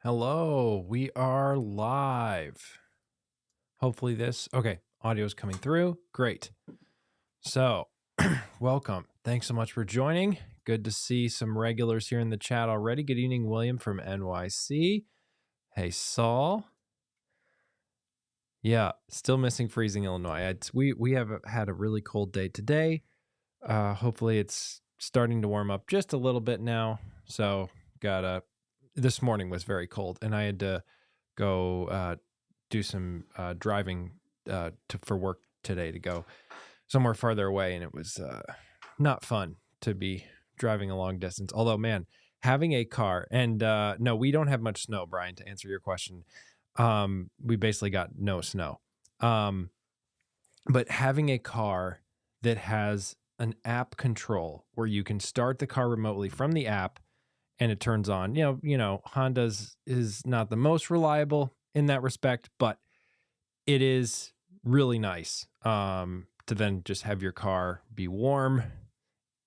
Hello, we are live. Hopefully okay, audio is coming through. Great. So, welcome. Thanks so much for joining. Good to see some regulars here in the chat already. Good evening, William from NYC. Hey, Saul. Yeah, still missing freezing Illinois. We have had a really cold day today. Hopefully it's starting to warm up just a little bit now. So, this morning was very cold and I had to go do some driving for work today to go somewhere farther away, and it was not fun to be driving a long distance. Although, man, having a car and no, we don't have much snow, Brian. To answer your question, we basically got no snow. But having a car that has an app control where you can start the car remotely from the app and it turns on. Honda's is not the most reliable in that respect, but it is really nice to then just have your car be warm,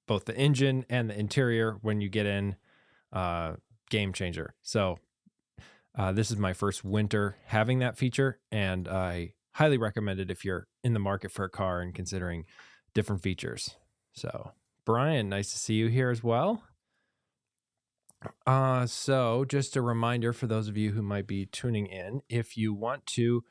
both the engine and the interior when you get in. Game changer. So this is my first winter having that feature, and I highly recommend it if you're in the market for a car and considering different features. So, Brian, nice to see you here as well. So just a reminder for those of you who might be tuning in, if you want to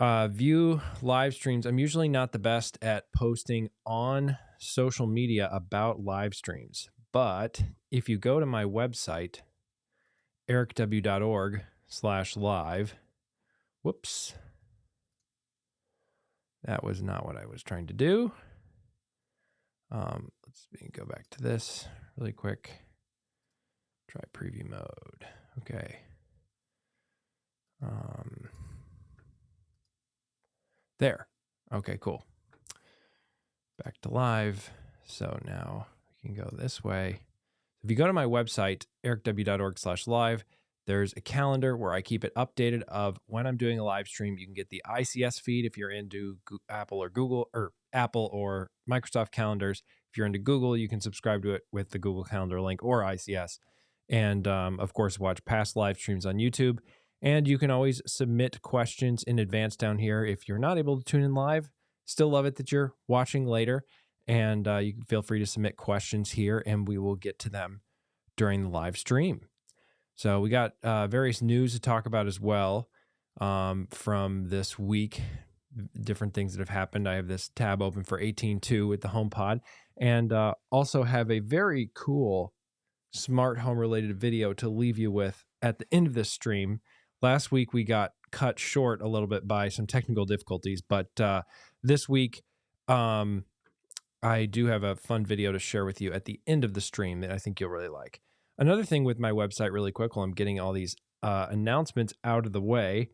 view live streams, I'm usually not the best at posting on social media about live streams, but if you go to my website, ericw.org/live, whoops, that was not what I was trying to do. Let's go back to this really quick. Try preview mode. Okay. There. Okay, cool. Back to live. So now we can go this way. If you go to my website, ericw.org/live, there's a calendar where I keep it updated of when I'm doing a live stream. You can get the ICS feed if you're into Apple or Microsoft calendars. If you're into Google, you can subscribe to it with the Google Calendar link or ICS. And of course, watch past live streams on YouTube. And you can always submit questions in advance down here. If you're not able to tune in live, still love it that you're watching later. And you can feel free to submit questions here, and we will get to them during the live stream. So we got various news to talk about as well from this week, different things that have happened. I have this tab open for 18.2 with the HomePod, and also have a very cool smart home related video to leave you with at the end of this stream. Last week we got cut short a little bit by some technical difficulties, but this week I do have a fun video to share with you at the end of the stream that I think you'll really like. Another thing with my website really quick while I'm getting all these announcements out of the way,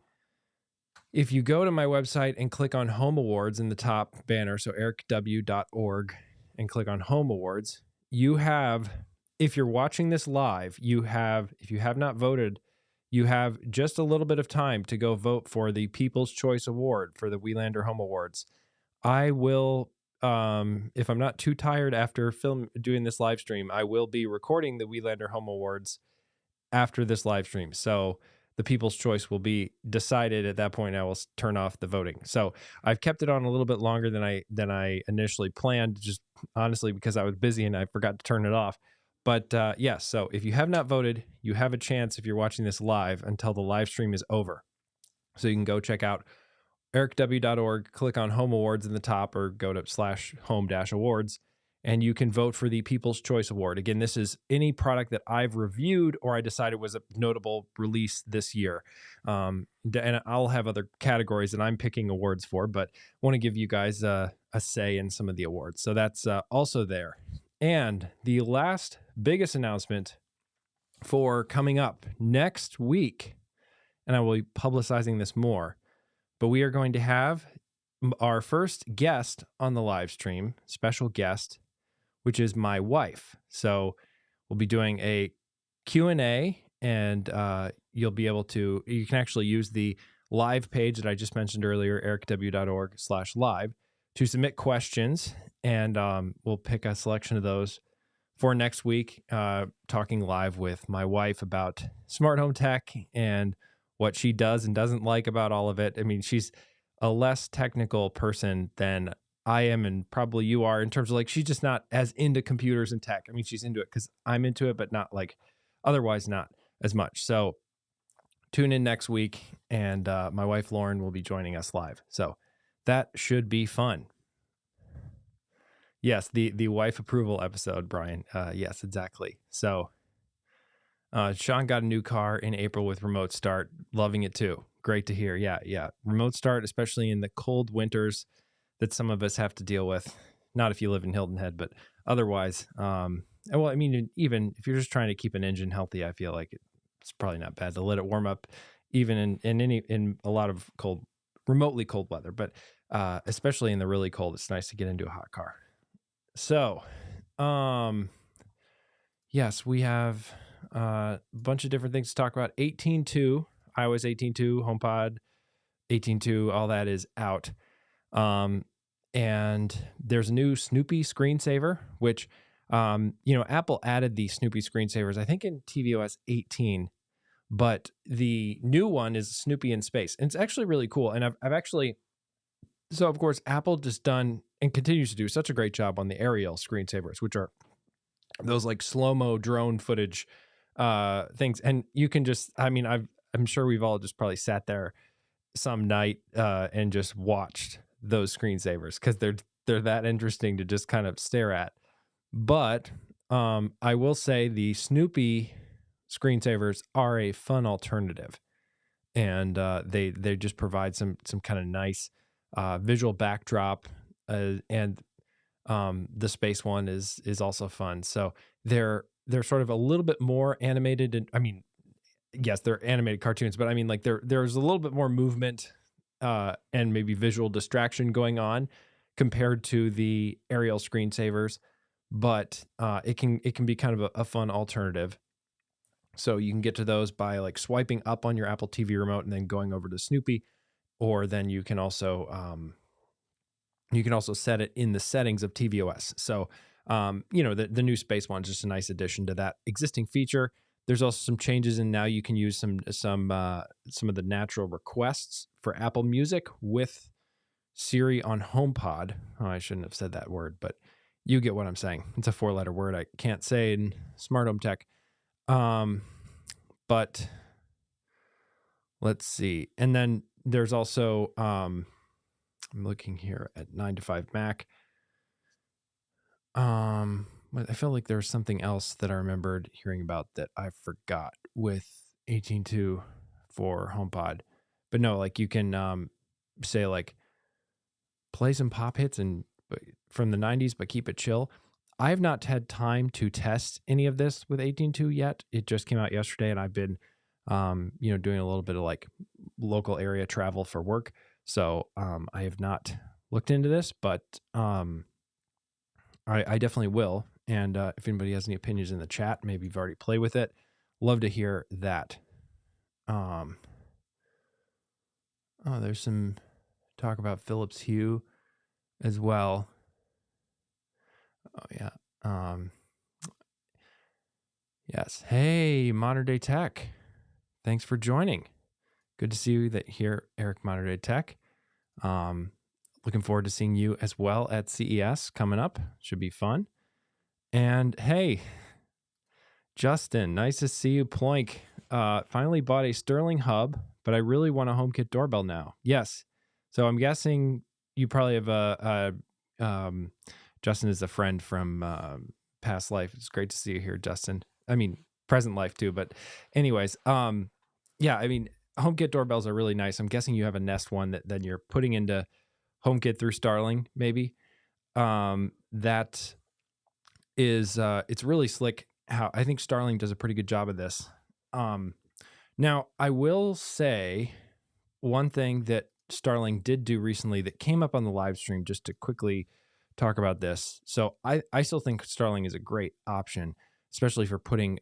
if you go to my website and click on Home Awards in the top banner, so ericw.org, and click on Home Awards, you have, if you're watching this live, if you have not voted, you have just a little bit of time to go vote for the People's Choice Award for the Welander Home Awards. I will, if I'm not too tired after doing this live stream, I will be recording the Welander Home Awards after this live stream. So the People's Choice will be decided at that point. I will turn off the voting. So I've kept it on a little bit longer than I initially planned, just honestly because I was busy and I forgot to turn it off. But yes, so if you have not voted, you have a chance if you're watching this live until the live stream is over. So you can go check out ericw.org, click on Home Awards in the top, or go to /home-awards, and you can vote for the People's Choice Award. Again, this is any product that I've reviewed or I decided was a notable release this year. And I'll have other categories that I'm picking awards for, but want to give you guys a say in some of the awards. So that's also there. And the last biggest announcement for coming up next week, and I will be publicizing this more, but we are going to have our first guest on the live stream, special guest, which is my wife. So we'll be doing a Q&A, and you can actually use the live page that I just mentioned earlier, ericw.org/live, to submit questions, and we'll pick a selection of those for next week, talking live with my wife about smart home tech and what she does and doesn't like about all of it. I mean, she's a less technical person than I am, and probably you are, in terms of like, she's just not as into computers and tech. I mean, she's into it because I'm into it, but not like otherwise not as much. So tune in next week, and my wife Lauren will be joining us live. So that should be fun. Yes, the wife approval episode, Brian. Yes, exactly. So Sean got a new car in April with remote start. Loving it too. Great to hear. Yeah. Remote start, especially in the cold winters that some of us have to deal with. Not if you live in Hilton Head, but otherwise. Well, I mean, even if you're just trying to keep an engine healthy, I feel like it's probably not bad to let it warm up, even in a lot of remotely cold weather. But especially in the really cold, it's nice to get into a hot car. So, yes, we have a bunch of different things to talk about. 18.2, iOS 18.2, HomePod 18.2, all that is out. And there's a new Snoopy screensaver, which, Apple added the Snoopy screensavers, I think, in tvOS 18, but the new one is Snoopy in space. And it's actually really cool. And I've actually, so of course, Apple just done and continues to do such a great job on the aerial screensavers, which are those like slow-mo drone footage things. And you can just, I mean, I'm sure we've all just probably sat there some night and just watched those screensavers because they're that interesting to just kind of stare at. But I will say the Snoopy screensavers are a fun alternative, and they just provide some kind of nice visual backdrop, and the space one is also fun. So they're sort of a little bit more animated, and I mean, yes, they're animated cartoons, but I mean, like, there's a little bit more movement and maybe visual distraction going on compared to the aerial screensavers, but it can be kind of a fun alternative. So you can get to those by like swiping up on your Apple TV remote and then going over to Snoopy, or then you can also set it in the settings of tvOS. So the new space one's just a nice addition to that existing feature. There's also some changes, and now you can use some of the natural requests for Apple Music with Siri on HomePod. Oh, I shouldn't have said that word, but you get what I'm saying. It's a 4-letter word I can't say in smart home tech. But let's see. And then there's also I'm looking here at 9 to 5 Mac. I feel like there's something else that I remembered hearing about that I forgot with 18.2 for HomePod. But no, like you can say like play some pop hits from the 90s, but keep it chill. I have not had time to test any of this with 18.2 yet. It just came out yesterday, and I've been doing a little bit of like local area travel for work. So I have not looked into this, but I definitely will. And if anybody has any opinions in the chat, maybe you've already played with it, love to hear that. There's some talk about Philips Hue as well. Oh yeah. Yes. Hey, Modern Day Tech. Thanks for joining. Good to see you here, Eric, Modern Day Tech. Looking forward to seeing you as well at CES coming up. Should be fun. And hey, Justin, nice to see you. Ploink. Finally bought a Sterling hub, but I really want a HomeKit doorbell now. Yes. So I'm guessing you probably have Justin is a friend from past life. It's great to see you here, Justin. I mean, present life too. But anyways, yeah, I mean, HomeKit doorbells are really nice. I'm guessing you have a Nest one that then you're putting into HomeKit through Starling, maybe. That is, it's really slick. How I think Starling does a pretty good job of this. Now, I will say one thing that Starling did do recently that came up on the live stream, just to quickly talk about this. So I still think Starling is a great option, especially for putting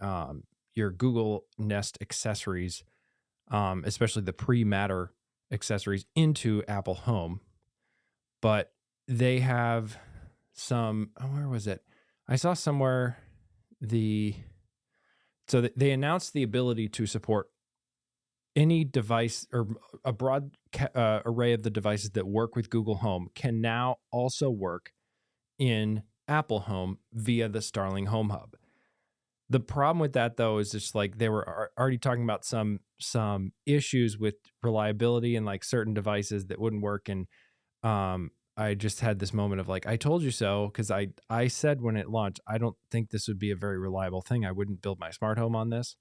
your Google Nest accessories, especially the pre-Matter accessories, into Apple Home. But they have some, where was it? I saw somewhere they announced the ability to support any device, or a broad array of the devices that work with Google Home can now also work in Apple Home via the Starling Home Hub. The problem with that, though, is just like they were already talking about some issues with reliability and like certain devices that wouldn't work. And I just had this moment of like, I told you so, because I said when it launched, I don't think this would be a very reliable thing. I wouldn't build my smart home on this,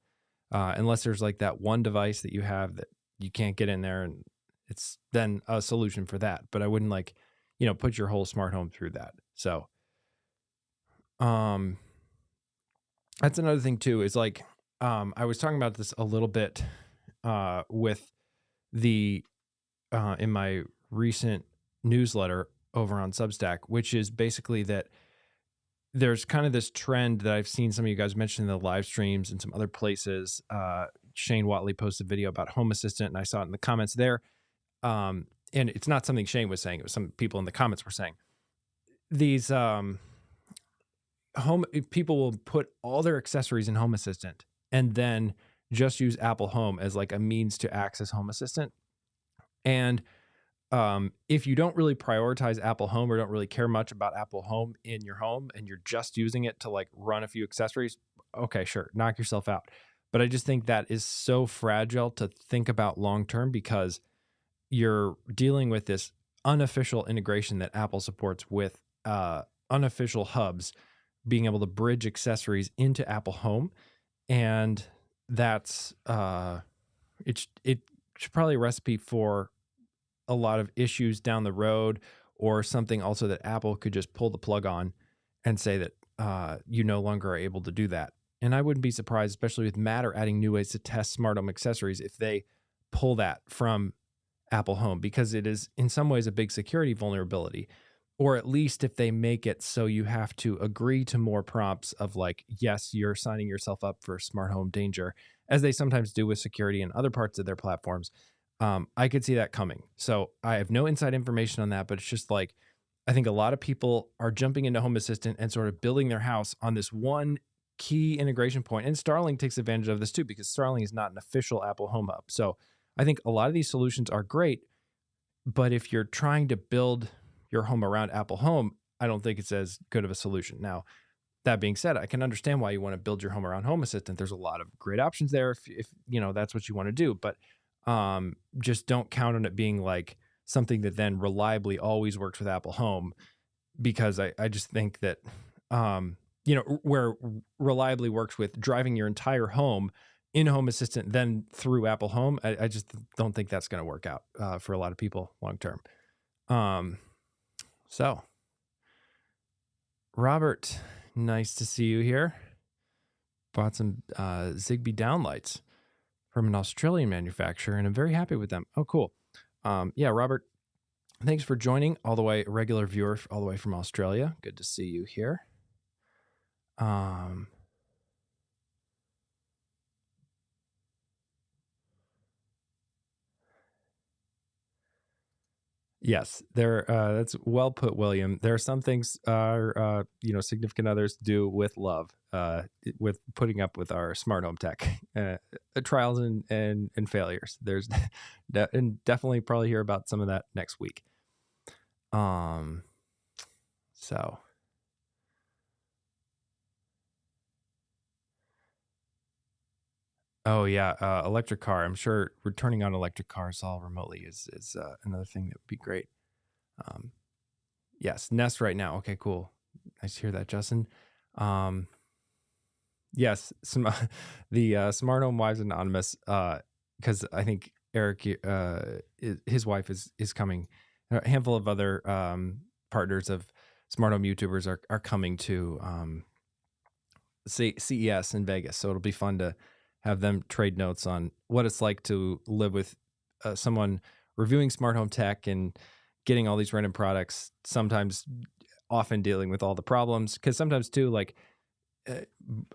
unless there's like that one device that you have that you can't get in there, and it's then a solution for that. But I wouldn't like, put your whole smart home through that. So, that's another thing too, is like, I was talking about this a little bit, with the, in my recent newsletter over on Substack, which is basically that there's kind of this trend that I've seen some of you guys mention in the live streams and some other places. Shane Watley posted a video about Home Assistant, and I saw it in the comments there. And it's not something Shane was saying; it was some people in the comments were saying. These people will put all their accessories in Home Assistant and then just use Apple Home as like a means to access Home Assistant. And if you don't really prioritize Apple Home, or don't really care much about Apple Home in your home, and you're just using it to like run a few accessories, okay, sure, knock yourself out. But I just think that is so fragile to think about long term, because you're dealing with this unofficial integration that Apple supports with unofficial hubs being able to bridge accessories into Apple Home. And that's it's probably a recipe for a lot of issues down the road, or something also that Apple could just pull the plug on and say that you no longer are able to do that. And I wouldn't be surprised, especially with Matter adding new ways to test smart home accessories, if they pull that from Apple Home, because it is in some ways a big security vulnerability. Or at least if they make it so you have to agree to more prompts of like, yes, you're signing yourself up for smart home danger, as they sometimes do with security in other parts of their platforms. I could see that coming. So I have no inside information on that, but it's just like, I think a lot of people are jumping into Home Assistant and sort of building their house on this one key integration point. And Starling takes advantage of this too, because Starling is not an official Apple Home Hub. So I think a lot of these solutions are great, but if you're trying to build your home around Apple Home, I don't think it's as good of a solution. Now, that being said, I can understand why you want to build your home around Home Assistant. There's a lot of great options there if that's what you want to do, but just don't count on it being like something that then reliably always works with Apple Home, because I just think that where reliably works with driving your entire home in Home Assistant then through Apple Home, I just don't think that's going to work out for a lot of people long term. So, Robert, nice to see you here. Bought some Zigbee downlights from an Australian manufacturer, and I'm very happy with them. Oh, cool. Yeah, Robert, thanks for joining all the way, a regular viewer all the way from Australia. Good to see you here. Yes, that's well put, William. There are some things our significant others do with love, with putting up with our smart home tech, trials and failures. There's and definitely probably hear about some of that next week. So. Oh yeah, electric car. I'm sure returning on electric cars all remotely is another thing that would be great. Yes, Nest right now. Okay, cool. Nice to hear that, Justin. Yes, the Smart Home Wives Anonymous, because I think Eric, his wife is coming. A handful of other partners of Smart Home YouTubers are coming to CES in Vegas, so it'll be fun to have them trade notes on what it's like to live with someone reviewing smart home tech and getting all these random products, sometimes often dealing with all the problems. Because sometimes too, like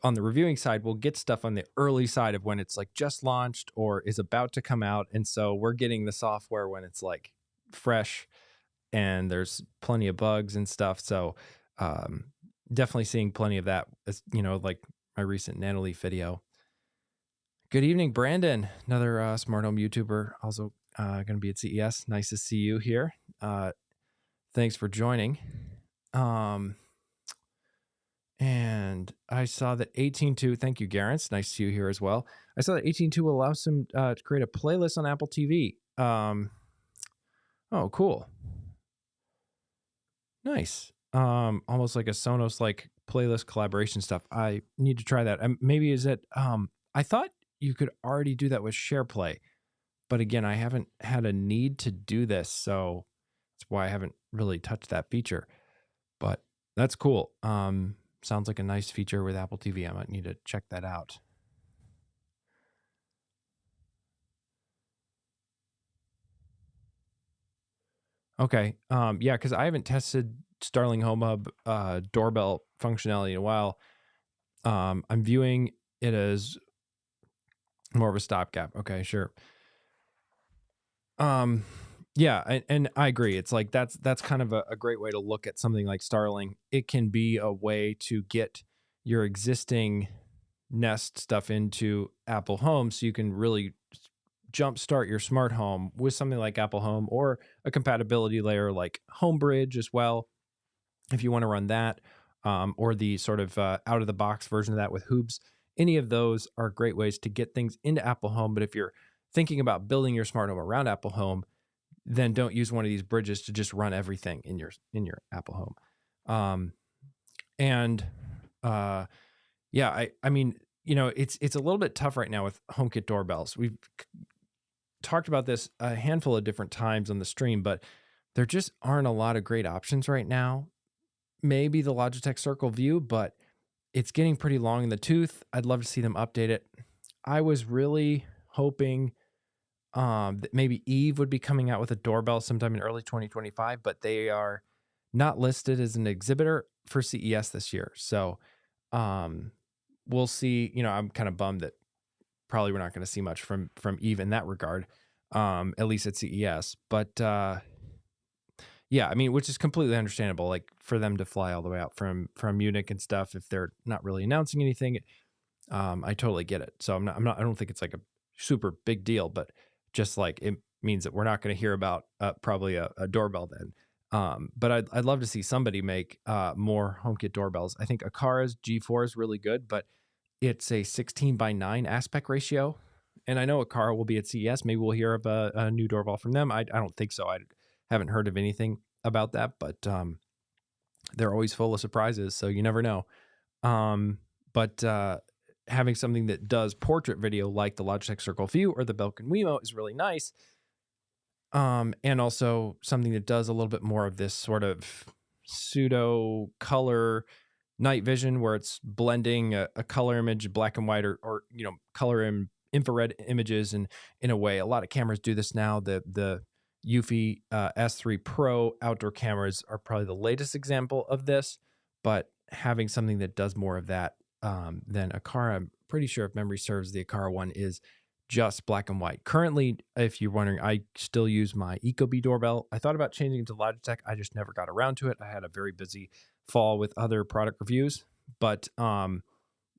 on the reviewing side, we'll get stuff on the early side of when it's like just launched or is about to come out. And so we're getting the software when it's like fresh and there's plenty of bugs and stuff. So Definitely seeing plenty of that, as like my recent Nanoleaf video. Good evening, Brandon, another smart home YouTuber, also going to be at CES. Nice to see you here. Thanks for joining. And I saw that 18.2, thank you, Garance. Nice to see you here as well. I saw that 18.2 will allow some to create a playlist on Apple TV. Oh, cool. Nice. Almost like a Sonos like playlist collaboration stuff. I need to try that. Maybe is it I thought you could already do that with SharePlay, but again, I haven't had a need to do this, so that's why I haven't really touched that feature. But that's cool. Sounds like a nice feature with Apple TV. I might need to check that out. Okay. Yeah, because I haven't tested Starling Home Hub doorbell functionality in a while. I'm viewing it as more of a stopgap. Okay, sure. Yeah, and I agree. It's like that's kind of a great way to look at something like Starling. It can be a way to get your existing Nest stuff into Apple Home, so you can really jumpstart your smart home with something like Apple Home, or a compatibility layer like HomeBridge as well, if you want to run that, or the sort of out of the box version of that with Hoobs. Any of those are great ways to get things into Apple Home. But if you're thinking about building your smart home around Apple Home, then don't use one of these bridges to just run everything in your Apple Home. And yeah, I mean, it's a little bit tough right now with HomeKit doorbells. We've talked about this a handful of different times on the stream, but there just aren't a lot of great options right now. Maybe the Logitech Circle View, but it's getting pretty long in the tooth. I'd love to see them update it. I was really hoping that maybe Eve would be coming out with a doorbell sometime in early 2025, but they are not listed as an exhibitor for CES this year. So we'll see. I'm kind of bummed that probably we're not going to see much from Eve in that regard, at least at CES. But yeah, I mean, which is completely understandable. Like for them to fly all the way out from Munich and stuff, if they're not really announcing anything, I totally get it. So I don't think it's like a super big deal, but just like it means that we're not going to hear about probably a doorbell then. But I'd love to see somebody make more HomeKit doorbells. I think Aqara's G4 is really good, but it's a 16:9 aspect ratio. And I know Aqara will be at CES. Maybe we'll hear of a new doorbell from them. I don't think so. I haven't heard of anything about that, but they're always full of surprises, so you never know. But having something that does portrait video like the Logitech Circle View or the Belkin Wemo is really nice. And also something that does a little bit more of this sort of pseudo color night vision, where it's blending a color image, black and white, or color in infrared images. And in a way, a lot of cameras do this now. The Eufy S3 Pro outdoor cameras are probably the latest example of this, but having something that does more of that than Aqara, I'm pretty sure, if memory serves, the Aqara one is just black and white. Currently, if you're wondering, I still use my Ecobee doorbell. I thought about changing it to Logitech. I just never got around to it. I had a very busy fall with other product reviews, but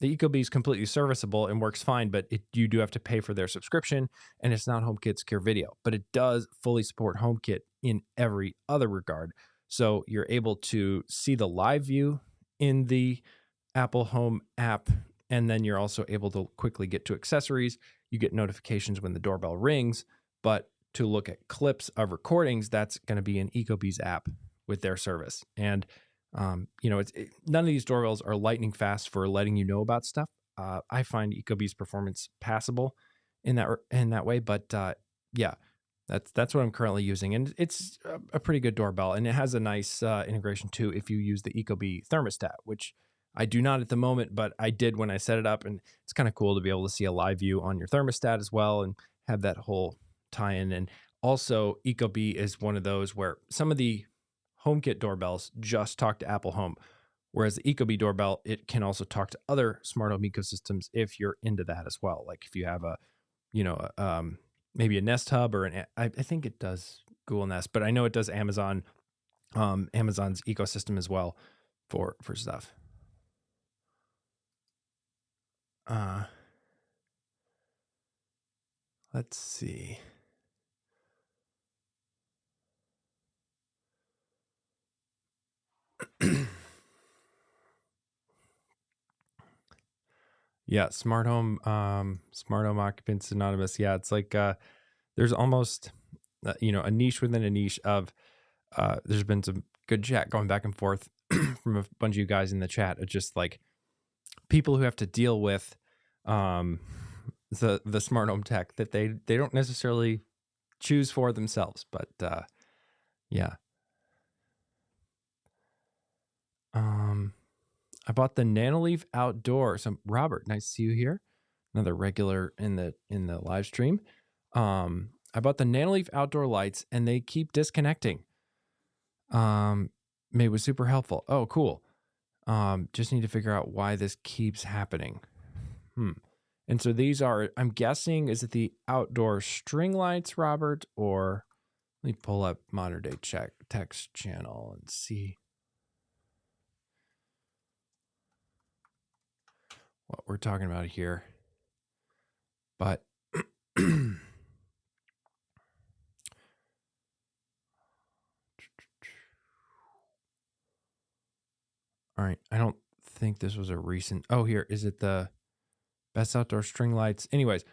the Ecobee is completely serviceable and works fine, but you do have to pay for their subscription, and it's not HomeKit Secure Video, but it does fully support HomeKit in every other regard. So you're able to see the live view in the Apple Home app, and then you're also able to quickly get to accessories. You get notifications when the doorbell rings, but to look at clips of recordings, that's going to be in Ecobee's app with their service. And none of these doorbells are lightning fast for letting you know about stuff. I find Ecobee's performance passable in that way, but yeah, that's what I'm currently using, and it's a pretty good doorbell, and it has a nice integration too if you use the Ecobee thermostat, which I do not at the moment, but I did when I set it up, and it's kind of cool to be able to see a live view on your thermostat as well and have that whole tie-in. And also, Ecobee is one of those where some of the HomeKit doorbells just talk to Apple Home, whereas the Ecobee doorbell, it can also talk to other smart home ecosystems if you're into that as well. Like if you have maybe a Nest Hub, or I think it does Google Nest, but I know it does Amazon's ecosystem as well for stuff. Let's see. Yeah, smart home occupants anonymous. Yeah, it's like there's almost a niche within a niche of there's been some good chat going back and forth from a bunch of you guys in the chat. It's just like people who have to deal with the smart home tech that they don't necessarily choose for themselves, but yeah. I bought the Nanoleaf outdoor. So Robert, nice to see you here. Another regular in the live stream. I bought the Nanoleaf outdoor lights and they keep disconnecting. It was super helpful. Oh, cool. Just need to figure out why this keeps happening. And so these are, I'm guessing, is it the outdoor string lights, Robert? Or let me pull up modern day text channel and see what we're talking about here. But all right, I don't think this was a recent. Oh, here is it the best outdoor string lights? Anyways,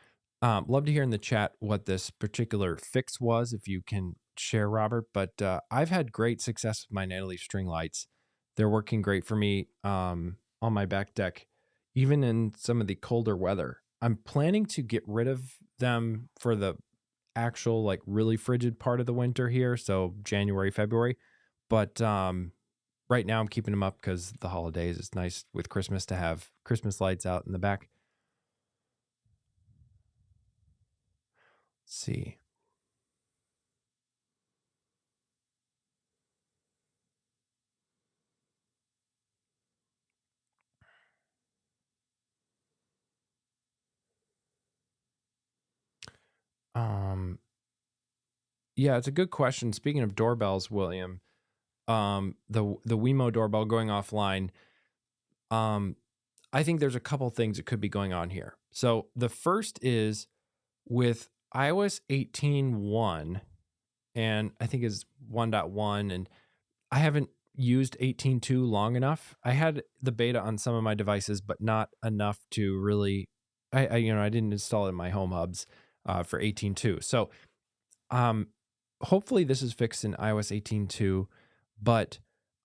love to hear in the chat what this particular fix was, if you can share, Robert. But I've had great success with my Nanoleaf string lights. They're working great for me on my back deck, even in some of the colder weather. I'm planning to get rid of them for the actual like really frigid part of the winter here, so January, February. But right now I'm keeping them up because the holidays. It's nice with Christmas to have Christmas lights out in the back. Let's see. Yeah, it's a good question. Speaking of doorbells, William, the Wemo doorbell going offline, I think there's a couple things that could be going on here. So the first is with iOS 18.1, and I think is 1.1, and I haven't used 18.2 long enough. I had the beta on some of my devices, but not enough to really, I didn't install it in my home hubs for 18.2. So hopefully this is fixed in iOS 18.2, but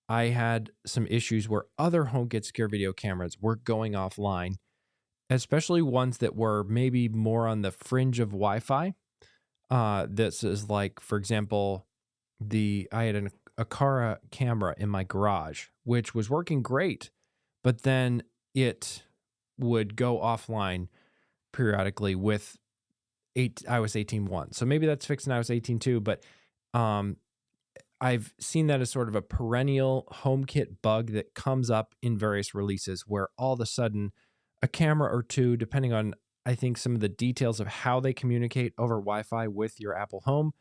I had some issues where other HomeKit secure video cameras were going offline, especially ones that were maybe more on the fringe of Wi-Fi. This is like, for example, I had an Aqara camera in my garage, which was working great, but then it would go offline periodically with iOS 18.1. So maybe that's fixed in iOS 18.2, but I've seen that as sort of a perennial HomeKit bug that comes up in various releases where all of a sudden a camera or two, depending on, I think, some of the details of how they communicate over Wi-Fi with your Apple Home,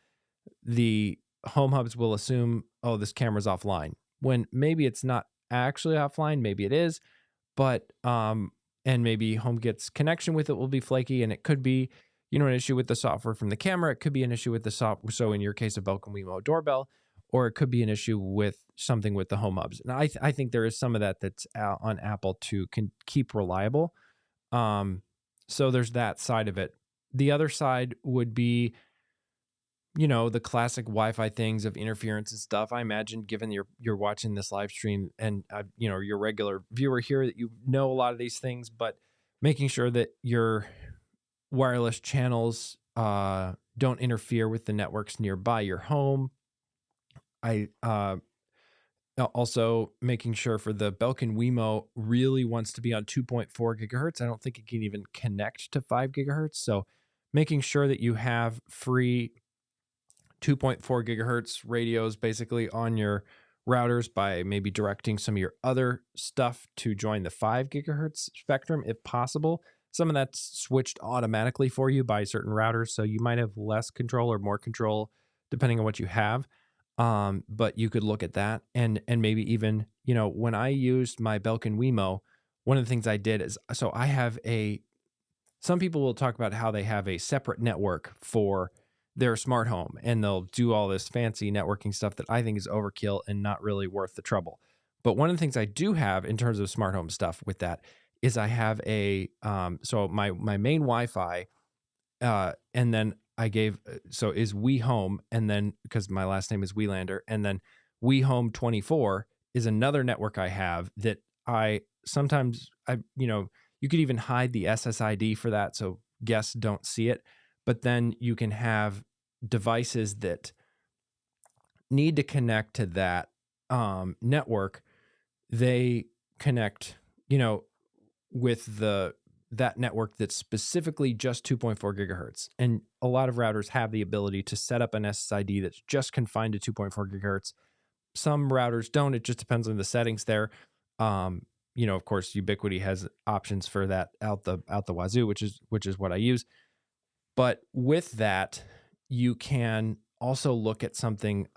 the home hubs will assume, oh, this camera's offline, when maybe it's not actually offline. Maybe it is, but and maybe HomeKit's connection with it will be flaky, and it could be, an issue with the software from the camera. It could be an issue with the software. So in your case, a Belkin Wemo doorbell, or it could be an issue with something with the home hubs. And I think there is some of that that's on Apple to keep reliable. So there's that side of it. The other side would be, the classic Wi-Fi things of interference and stuff. I imagine, given you're watching this live stream and your regular viewer here, that you know a lot of these things, but making sure that your wireless channels don't interfere with the networks nearby your home. I also making sure for the Belkin Wemo really wants to be on 2.4 gigahertz. I don't think it can even connect to 5 gigahertz. So making sure that you have free 2.4 gigahertz radios basically on your routers by maybe directing some of your other stuff to join the 5 gigahertz spectrum if possible. Some of that's switched automatically for you by certain routers, so you might have less control or more control depending on what you have. But you could look at that and maybe even, when I used my Belkin Wemo, one of the things I did is, so I have some people will talk about how they have a separate network for their smart home, and they'll do all this fancy networking stuff that I think is overkill and not really worth the trouble. But one of the things I do have in terms of smart home stuff with that is I have so my main Wi-Fi, and then I gave so is We Home, and then because my last name is Welander, and then We Home 24 is another network I have that I sometimes you could even hide the SSID for that so guests don't see it, but then you can have devices that need to connect to that network. They connect, with that network that's specifically just 2.4 gigahertz. And a lot of routers have the ability to set up an SSID that's just confined to 2.4 gigahertz. Some routers don't. It just depends on the settings there. Of course, Ubiquiti has options for that out the wazoo, which is what I use. But with that, you can also look at something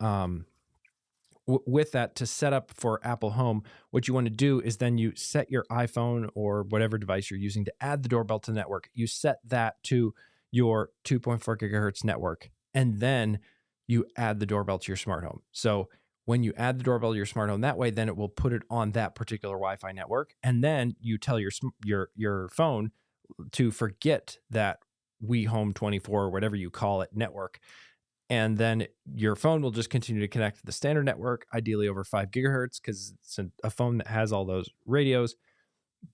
with that to set up for Apple Home. What you want to do is then you set your iPhone or whatever device you're using to add the doorbell to the network. You set that to your 2.4 gigahertz network, and then you add the doorbell to your smart home. So when you add the doorbell to your smart home that way, then it will put it on that particular Wi-Fi network, and then you tell your phone to forget that We Home 24 or whatever you call it network. And then your phone will just continue to connect to the standard network, ideally over 5 gigahertz, because it's a phone that has all those radios.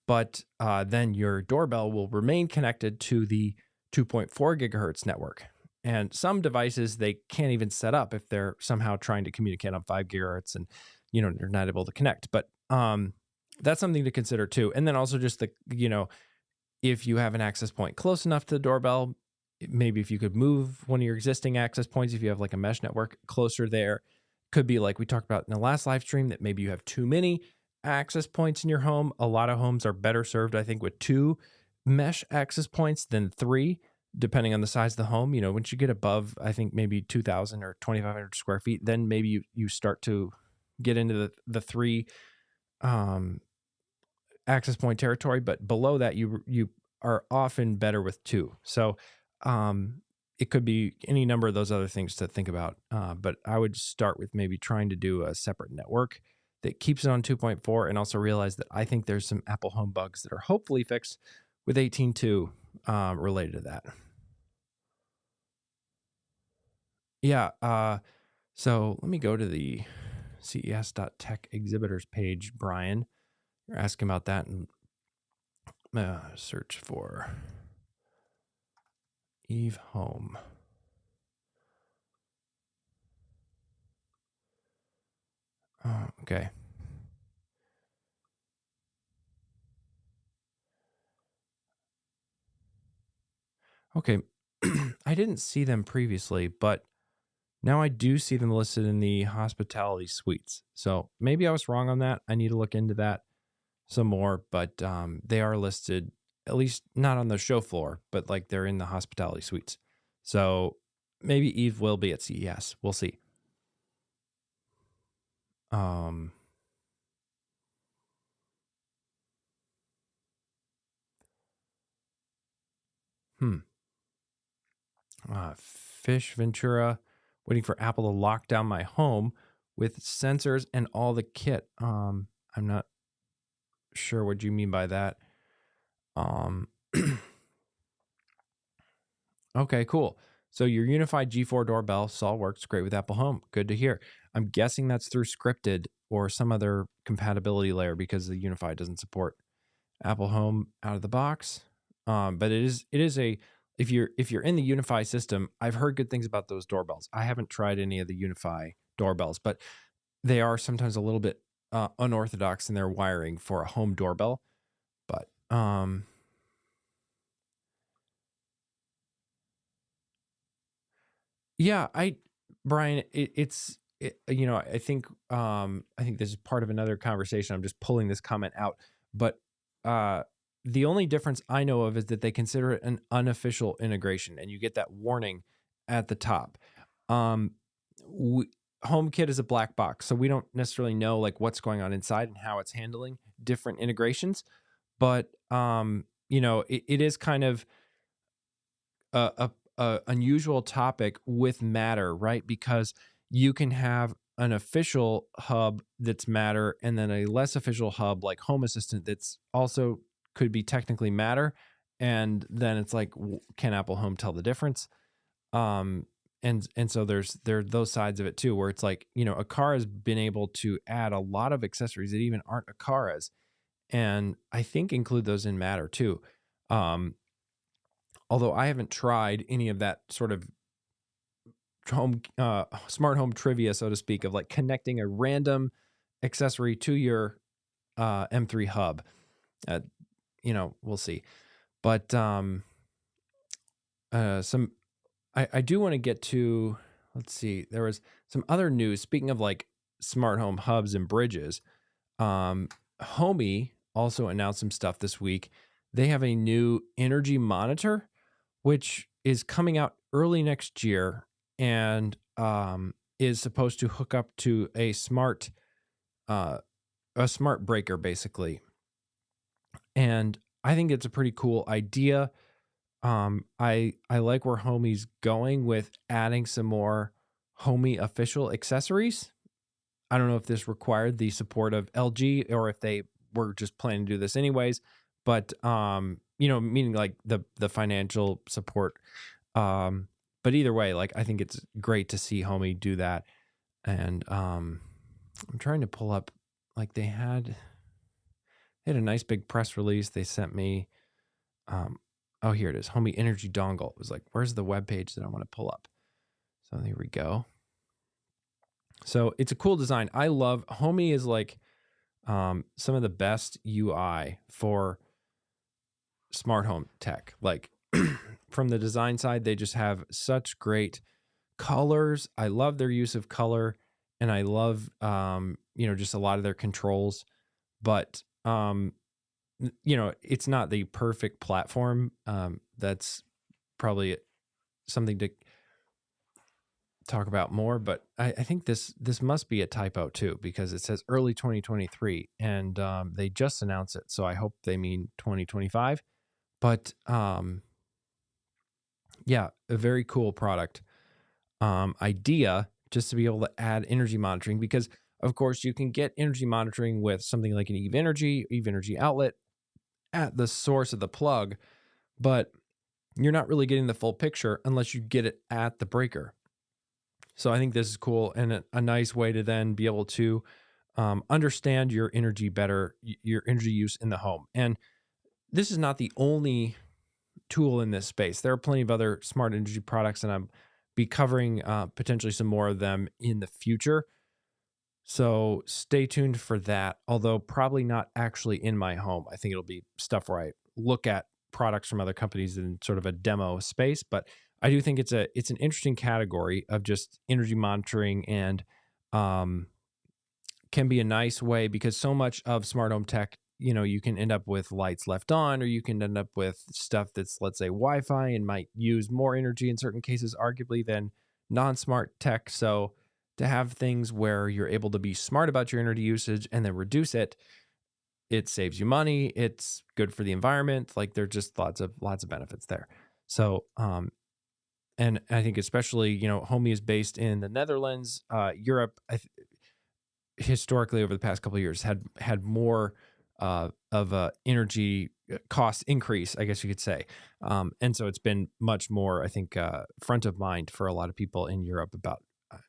But then your doorbell will remain connected to the 2.4 gigahertz network. And some devices, they can't even set up if they're somehow trying to communicate on 5 gigahertz and, they're not able to connect. But that's something to consider too. And then also just if you have an access point close enough to the doorbell, maybe if you could move one of your existing access points, if you have like a mesh network closer there, could be like we talked about in the last live stream, that maybe you have too many access points in your home. A lot of homes are better served, I think, with 2 mesh access points than 3, depending on the size of the home. Once you get above, I think maybe 2,000 or 2,500 square feet, then maybe you start to get into the 3 access point territory. But below that, you are often better with 2. So it could be any number of those other things to think about. But I would start with maybe trying to do a separate network that keeps it on 2.4, and also realize that I think there's some Apple Home bugs that are hopefully fixed with 18.2 related to that. Yeah. So let me go to the ces.tech exhibitors page, Brian. You're asking about that, and search for Eve Home. Oh, okay. Okay. I didn't see them previously, but now I do see them listed in the hospitality suites. So maybe I was wrong on that. I need to look into that some more, but they are listed, at least not on the show floor, but like they're in the hospitality suites. So maybe Eve will be at CES. We'll see. Fish Ventura, waiting for Apple to lock down my home with sensors and all the kit. I'm not sure what you mean by that. Okay, cool. So your unified G4 doorbell all works great with Apple Home. Good to hear. I'm guessing that's through scripted or some other compatibility layer, because the unified doesn't support Apple Home out of the box. But it is a if you're in the Unify system, I've heard good things about those doorbells. I haven't tried any of the Unify doorbells, but they are sometimes a little bit unorthodox in their wiring for a home doorbell. But yeah, Brian, I think this is part of another conversation. I'm just pulling this comment out, but the only difference I know of is that they consider it an unofficial integration, and you get that warning at the top. HomeKit is a black box, so we don't necessarily know like what's going on inside and how it's handling different integrations. but it is kind of a unusual topic with Matter, right? Because you can have an official hub that's Matter, and then a less official hub like Home Assistant that's also could be technically Matter, and then it's like, can Apple Home tell the difference? Um, and so there are those sides of it too, where it's like, Aqara has been able to add a lot of accessories that even aren't Aqara's, and I think include those in Matter too. Um, Although I haven't tried any of that sort of smart home trivia, so to speak, of like connecting a random accessory to your M3 hub. Uh, we'll see. But some I do want to get to, let's see, there was some other news. Speaking of like smart home hubs and bridges, Homey also announced some stuff this week. They have a new energy monitor, which is coming out early next year, and is supposed to hook up to uh, a smart breaker, basically. And I think it's a pretty cool idea. I like where Homey's going with adding some more Homey official accessories. I don't know if this required the support of LG or if they were just planning to do this anyways, but meaning like the financial support. But either way, like I think it's great to see Homey do that. And I'm trying to pull up, like they had a nice big press release they sent me. Oh, here it is. Homey Energy Dongle. It was like, where's the web page that I want to pull up? So here we go. So it's a cool design. I love Homey is like some of the best UI for smart home tech. Like from the design side, they just have such great colors. I love their use of color, and I love just a lot of their controls. But it's not the perfect platform. That's probably something to talk about more, but I think this must be a typo too, because it says early 2023, and they just announced it, so I hope they mean 2025. But yeah, a very cool product idea, just to be able to add energy monitoring, because of course you can get energy monitoring with something like an Eve Energy outlet at the source of the plug, but you're not really getting the full picture unless you get it at the breaker. So I think this is cool, and a nice way to then be able to understand your energy better, your energy use in the home. And this is not the only tool in this space. There are plenty of other smart energy products, and I'm be covering potentially some more of them in the future. So stay tuned for that, although probably not actually in my home. I think it'll be stuff where I look at products from other companies in sort of a demo space, but I do think it's an interesting category of just energy monitoring, and can be a nice way, because so much of smart home tech, you can end up with lights left on, or you can end up with stuff that's, let's say, Wi-Fi and might use more energy in certain cases, arguably, than non-smart tech. So to have things where you're able to be smart about your energy usage and then reduce it, it saves you money. It's good for the environment. Like there's just lots of benefits there. So, and I think especially, Homey is based in the Netherlands. Europe, historically over the past couple of years had more of a energy cost increase, I guess you could say. And so it's been much more, I think, front of mind for a lot of people in Europe about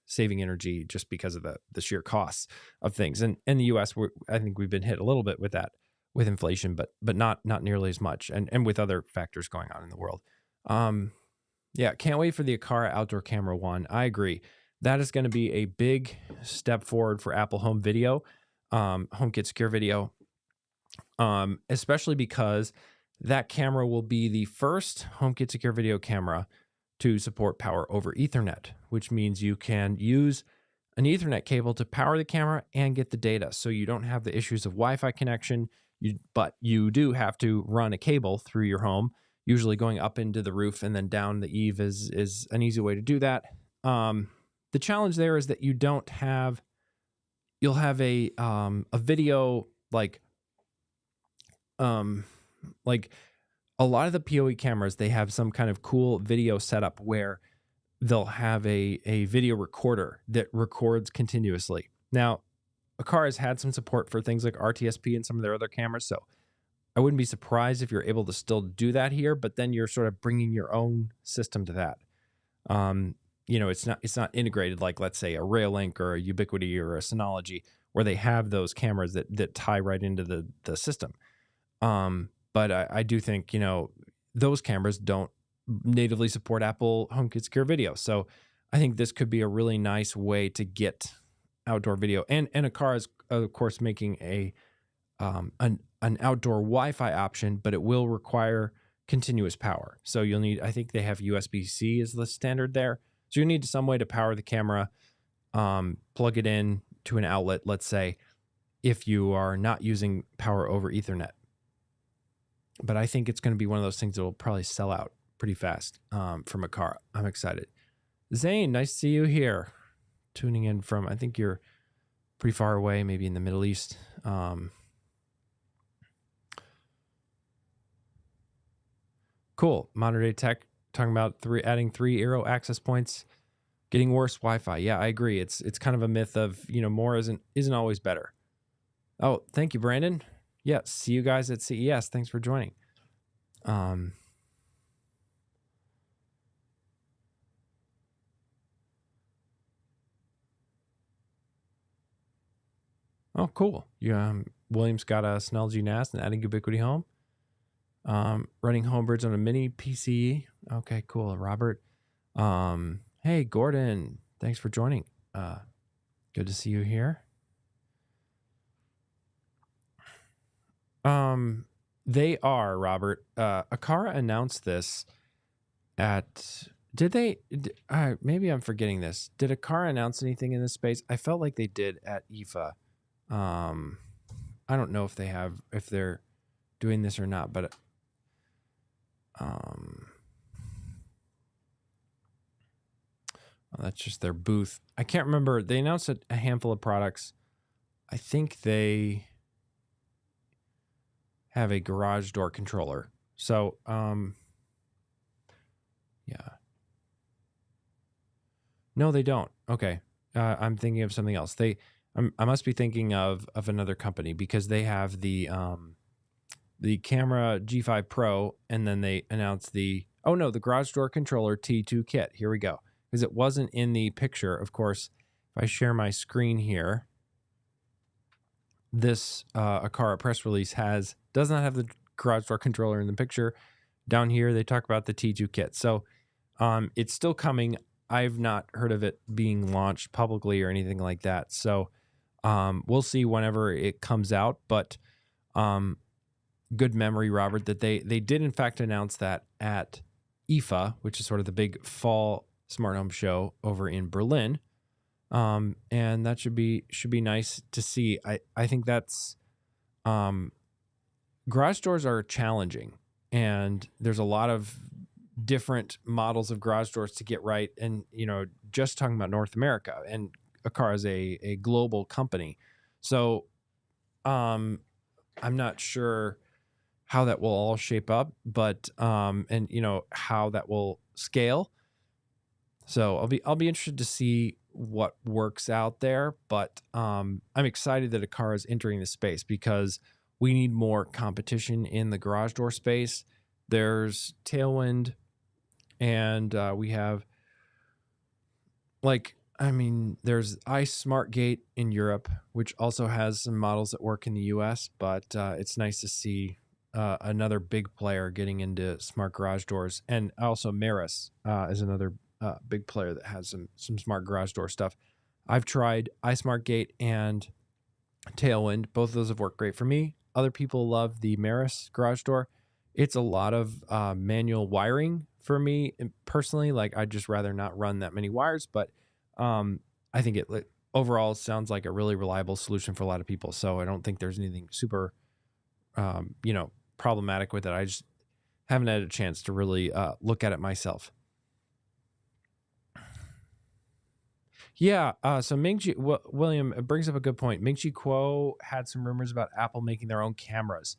saving energy, just because of the sheer costs of things. And in the US, I think we've been hit a little bit with that, with inflation, but not nearly as much, and with other factors going on in the world. Yeah, can't wait for the Aqara Outdoor Camera 1. I agree. That is going to be a big step forward for Apple Home Video, HomeKit Secure Video, especially because that camera will be the first HomeKit Secure Video camera to support power over Ethernet, which means you can use an Ethernet cable to power the camera and get the data. So you don't have the issues of Wi-Fi connection, but you do have to run a cable through your home, usually going up into the roof and then down the eave is an easy way to do that. The challenge there is that you'll have a video, like like a lot of the PoE cameras, they have some kind of cool video setup where they'll have a video recorder that records continuously. Now, Aqara has had some support for things like RTSP and some of their other cameras, so I wouldn't be surprised if you're able to still do that here, but then you're sort of bringing your own system to that. It's not integrated like, let's say, a Railink or a Ubiquiti or a Synology, where they have those cameras that tie right into the system. But I do think, those cameras don't natively support Apple HomeKit Secure Video. So I think this could be a really nice way to get outdoor video. And Aqara is, of course, making an outdoor Wi-Fi option, but it will require continuous power. So you'll need, I think they have USB-C as the standard there. So you need some way to power the camera, plug it in to an outlet, let's say, if you are not using power over Ethernet. But I think it's going to be one of those things that will probably sell out pretty fast from Aqara. I'm excited. Zane, nice to see you here. Tuning in from, I think you're pretty far away, maybe in the Middle East. Cool. Modern day tech talking about adding 3 Aero access points, getting worse Wi-Fi. Yeah, I agree. It's kind of a myth of, more isn't always better. Oh, thank you, Brandon. Yeah, see you guys at CES. Thanks for joining. Oh, cool. William's got a Synology NAS and adding Ubiquiti Home. Running Homebirds on a mini PCE. Okay, cool. Robert. Hey, Gordon. Thanks for joining. Good to see you here. They are, Robert. Aqara announced this at... maybe I'm forgetting this. Did Aqara announce anything in this space? I felt like they did at IFA. I don't know if they're doing this or not, but that's just their booth. I can't remember. They announced a handful of products. I think they have a garage door controller. So, yeah. No, they don't. Okay. I'm thinking of something else. I must be thinking of another company, because they have the camera G5 Pro, and then they announced the garage door controller T2 kit. Here we go. Because it wasn't in the picture. Of course, if I share my screen here, this Aqara press release does not have the garage door controller in the picture. Down here, they talk about the T2 kit. So it's still coming. I've not heard of it being launched publicly or anything like that. So we'll see whenever it comes out. But good memory, Robert, that they did in fact announce that at IFA, which is sort of the big fall smart home show over in Berlin. And that should be nice to see. I think that's garage doors are challenging, and there's a lot of different models of garage doors to get right. And, just talking about North America, and Aqara is a global company. So, I'm not sure how that will all shape up, but, and how that will scale. So I'll be interested to see what works out there, but I'm excited that Aqara is entering the space, because we need more competition in the garage door space. There's Tailwind, and we have there's iSmartGate in Europe, which also has some models that work in the US, but it's nice to see another big player getting into smart garage doors. And also Maris is another big player that has some smart garage door stuff. I've tried iSmartGate and Tailwind. Both of those have worked great for me. Other people love the Maris garage door. It's a lot of manual wiring for me personally. Like, I'd just rather not run that many wires, but I think it overall sounds like a really reliable solution for a lot of people. So I don't think there's anything super, problematic with it. I just haven't had a chance to really look at it myself. Yeah. So Ming-Chi, William brings up a good point. Ming-Chi Kuo had some rumors about Apple making their own cameras.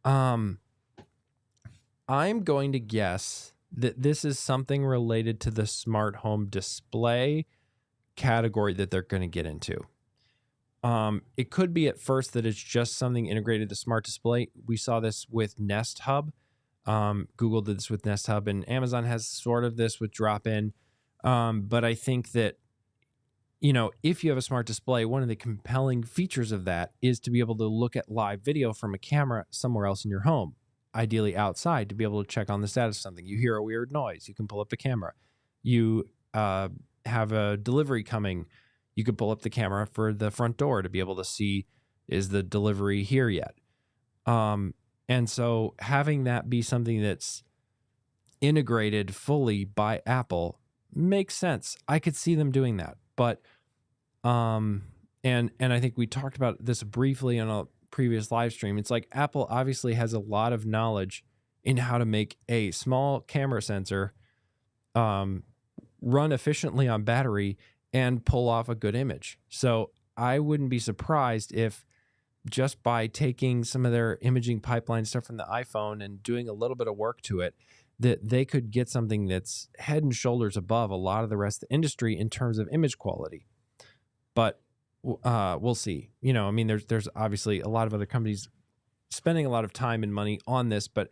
Um, I'm going to guess that this is something related to the smart home display category that they're going to get into. It could be at first that it's just something integrated to smart display. We saw this with Nest Hub. Google did this with Nest Hub, and Amazon has sort of this with drop-in. But I think that, if you have a smart display, one of the compelling features of that is to be able to look at live video from a camera somewhere else in your home, ideally outside, to be able to check on the status of something. You hear a weird noise, you can pull up the camera. You have a delivery coming, you could pull up the camera for the front door to be able to see, is the delivery here yet? And so having that be something that's integrated fully by Apple makes sense. I could see them doing that. But and I think we talked about this briefly on a previous live stream. It's like Apple obviously has a lot of knowledge in how to make a small camera sensor run efficiently on battery and pull off a good image. So I wouldn't be surprised if just by taking some of their imaging pipeline stuff from the iPhone and doing a little bit of work to it, that they could get something that's head and shoulders above a lot of the rest of the industry in terms of image quality. But we'll see. I mean, there's obviously a lot of other companies spending a lot of time and money on this, but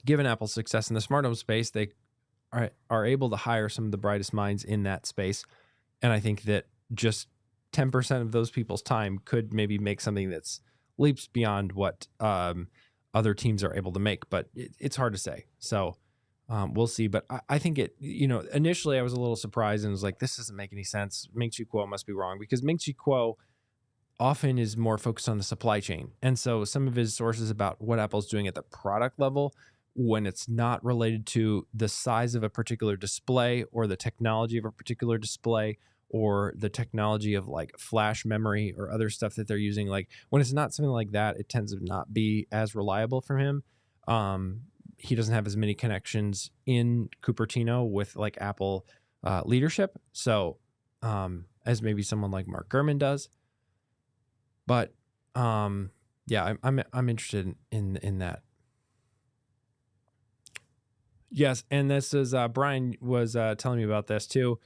given Apple's success in the smart home space, they are able to hire some of the brightest minds in that space. And I think that just 10% of those people's time could maybe make something that's leaps beyond what other teams are able to make, but it's hard to say. So we'll see. But I think initially I was a little surprised and was like, this doesn't make any sense. Ming-Chi Kuo must be wrong, because Ming-Chi Kuo often is more focused on the supply chain. And so some of his sources about what Apple's doing at the product level, when it's not related to the size of a particular display or the technology of a particular display or the technology of like flash memory or other stuff that they're using, like when it's not something like that, it tends to not be as reliable for him. He doesn't have as many connections in Cupertino with like Apple leadership. So as maybe someone like Mark Gurman does. But yeah, I'm interested in that. Yes, and this is Brian was telling me about this too.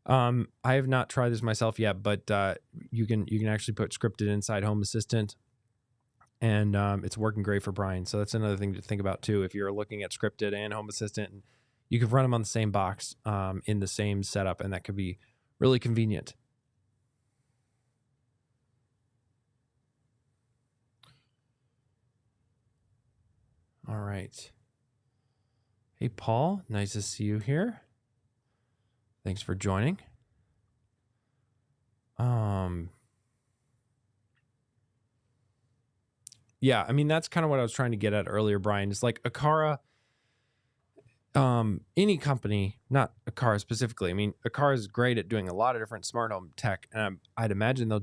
I have not tried this myself yet, but you can actually put scripted inside Home Assistant, and it's working great for Brian. So that's another thing to think about too. If you're looking at scripted and Home Assistant, you can run them on the same box in the same setup, and that could be really convenient. All right. Hey, Paul, nice to see you here. Thanks for joining. Yeah, I mean, that's kind of what I was trying to get at earlier, Brian. It's like Aqara, any company, not Aqara specifically. I mean, Aqara is great at doing a lot of different smart home tech, and I'd imagine they'll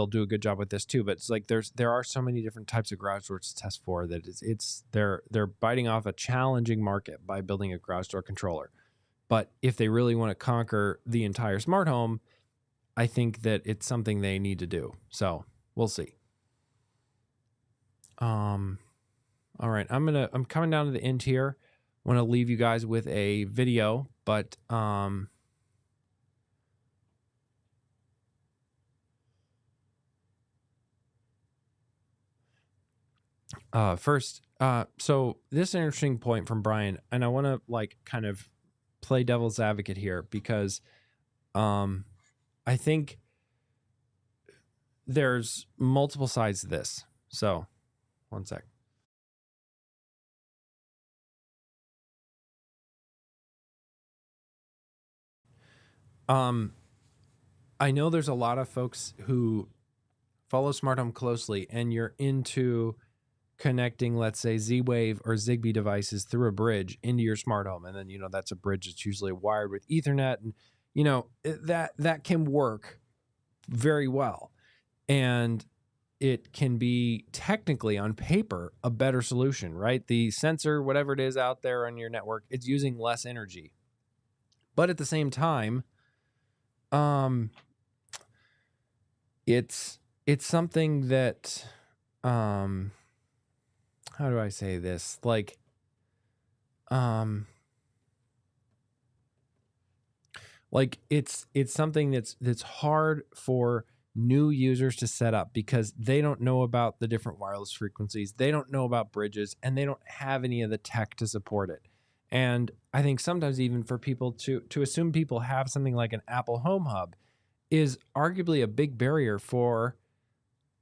do a good job with this too. But it's like there are so many different types of garage doors to test for that they're biting off a challenging market by building a garage door controller. But if they really want to conquer the entire smart home, I think that it's something they need to do. So we'll see. All right, I'm coming down to the end here. Want to leave you guys with a video, but first, so this is an interesting point from Brian, and I want to like kind of play devil's advocate here, because I think there's multiple sides to this. So one sec. I know there's a lot of folks who follow smart home closely, and you're into connecting, let's say, Z-Wave or Zigbee devices through a bridge into your smart home. And then, that's a bridge that's usually wired with Ethernet, and, that can work very well. And it can be technically on paper a better solution, right? The sensor, whatever it is out there on your network, it's using less energy. But at the same time, it's something that um how do I say this? Um it's something that's hard for new users to set up because they don't know about the different wireless frequencies. They don't know about bridges and they don't have any of the tech to support it. And I think sometimes even for people to assume people have something like an Apple Home Hub is arguably a big barrier for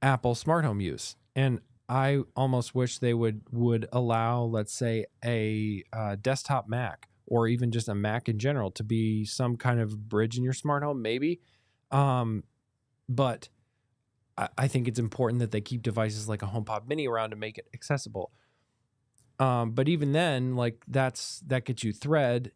Apple smart home use. And I almost wish they would allow, let's say, a desktop Mac or even just a Mac in general to be some kind of bridge in your smart home, maybe. Um, but I think it's important that they keep devices like a HomePod Mini around to make it accessible. But even then, like that gets you Thread,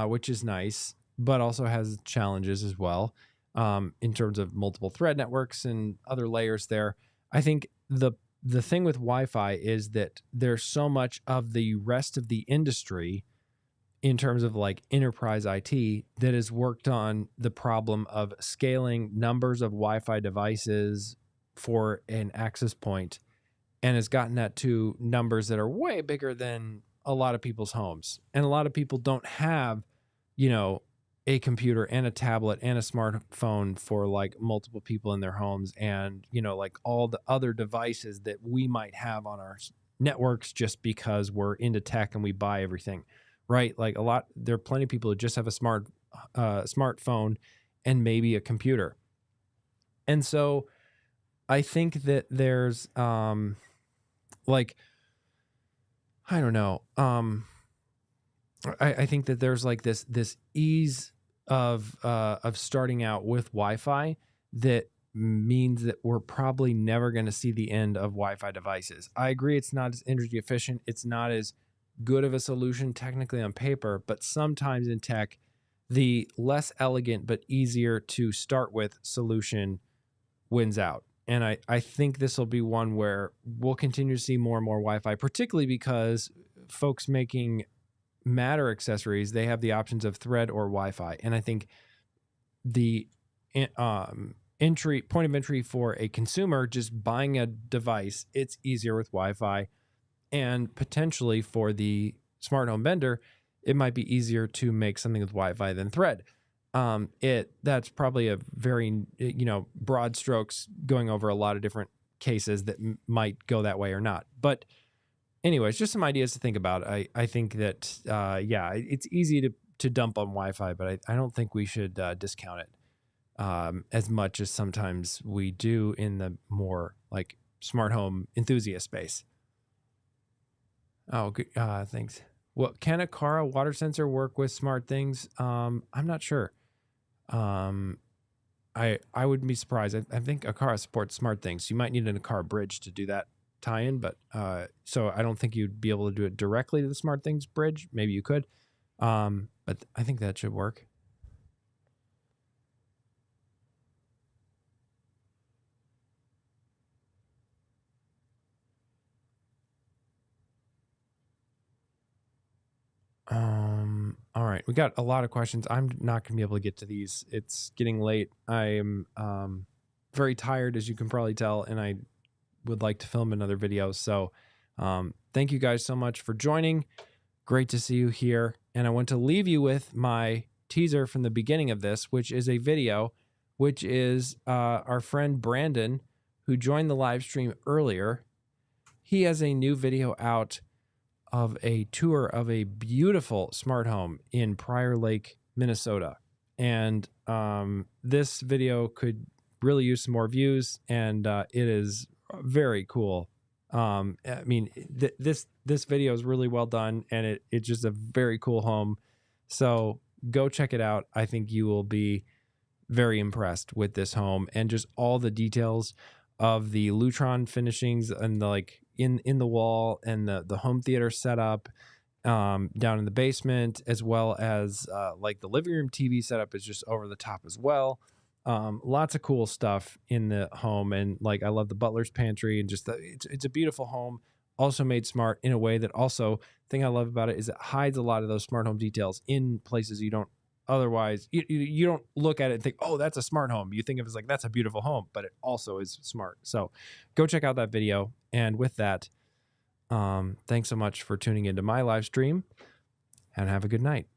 which is nice, but also has challenges as well, in terms of multiple thread networks and other layers there. I think the thing with Wi-Fi is that there's so much of the rest of the industry in terms of like enterprise IT that has worked on the problem of scaling numbers of Wi-Fi devices for an access point and has gotten that to numbers that are way bigger than a lot of people's homes. And a lot of people don't have, you know, a computer and a tablet and a smartphone for like multiple people in their homes and, you know, like all the other devices that we might have on our networks just because we're into tech and we buy everything, right? Like there are plenty of people who just have a smartphone and maybe a computer. And so I think that there's, like, I don't know. I think that there's like this ease of starting out with Wi-Fi that means that we're probably never going to see the end of Wi-Fi devices. I agree it's not as energy efficient, it's not as good of a solution technically on paper, but sometimes in tech, the less elegant but easier to start with solution wins out. And I think this will be one where we'll continue to see more and more Wi-Fi, particularly because folks making Matter accessories, they have the options of Thread or Wi-Fi. And I think the point of entry for a consumer just buying a device, it's easier with Wi-Fi. And potentially for the smart home vendor, it might be easier to make something with Wi-Fi than Thread. That's probably a very, broad strokes going over a lot of different cases that might go that way or not. But anyways, just some ideas to think about. I think that, it's easy to dump on Wi-Fi, but I don't think we should discount it as much as sometimes we do in the more like smart home enthusiast space. Oh, good. Thanks. Well, can a Aqara water sensor work with smart things? I'm not sure. I wouldn't be surprised. I think Aqara supports smart things. You might need an Aqara bridge to do that tie-in, but so I don't think you'd be able to do it directly to the smart things bridge. Maybe you could, but I think that should work. All right, we got a lot of questions. I'm not gonna be able to get to these. It's getting late. I'm very tired, as you can probably tell, and I would like to film another video. So thank you guys so much for joining. Great to see you here. And I want to leave you with my teaser from the beginning of this, which is a video, which is our friend Brandon, who joined the live stream earlier. He has a new video out of a tour of a beautiful smart home in Prior Lake, Minnesota. And this video could really use some more views, and it is very cool. I mean, this video is really well done, and it's just a very cool home. So go check it out. I think you will be very impressed with this home and just all the details of the Lutron finishings and the like in the wall and the home theater setup down in the basement, as well as like the living room TV setup is just over the top as well. Lots of cool stuff in the home, and like I love the butler's pantry, and just it's a beautiful home, also made smart in a way that also thing I love about it is it hides a lot of those smart home details in places you don't otherwise you don't look at it and think, oh, that's a smart home. You think of it as like that's a beautiful home, but it also is smart. So go check out that video, And with that, thanks so much for tuning into my live stream, and have a good night.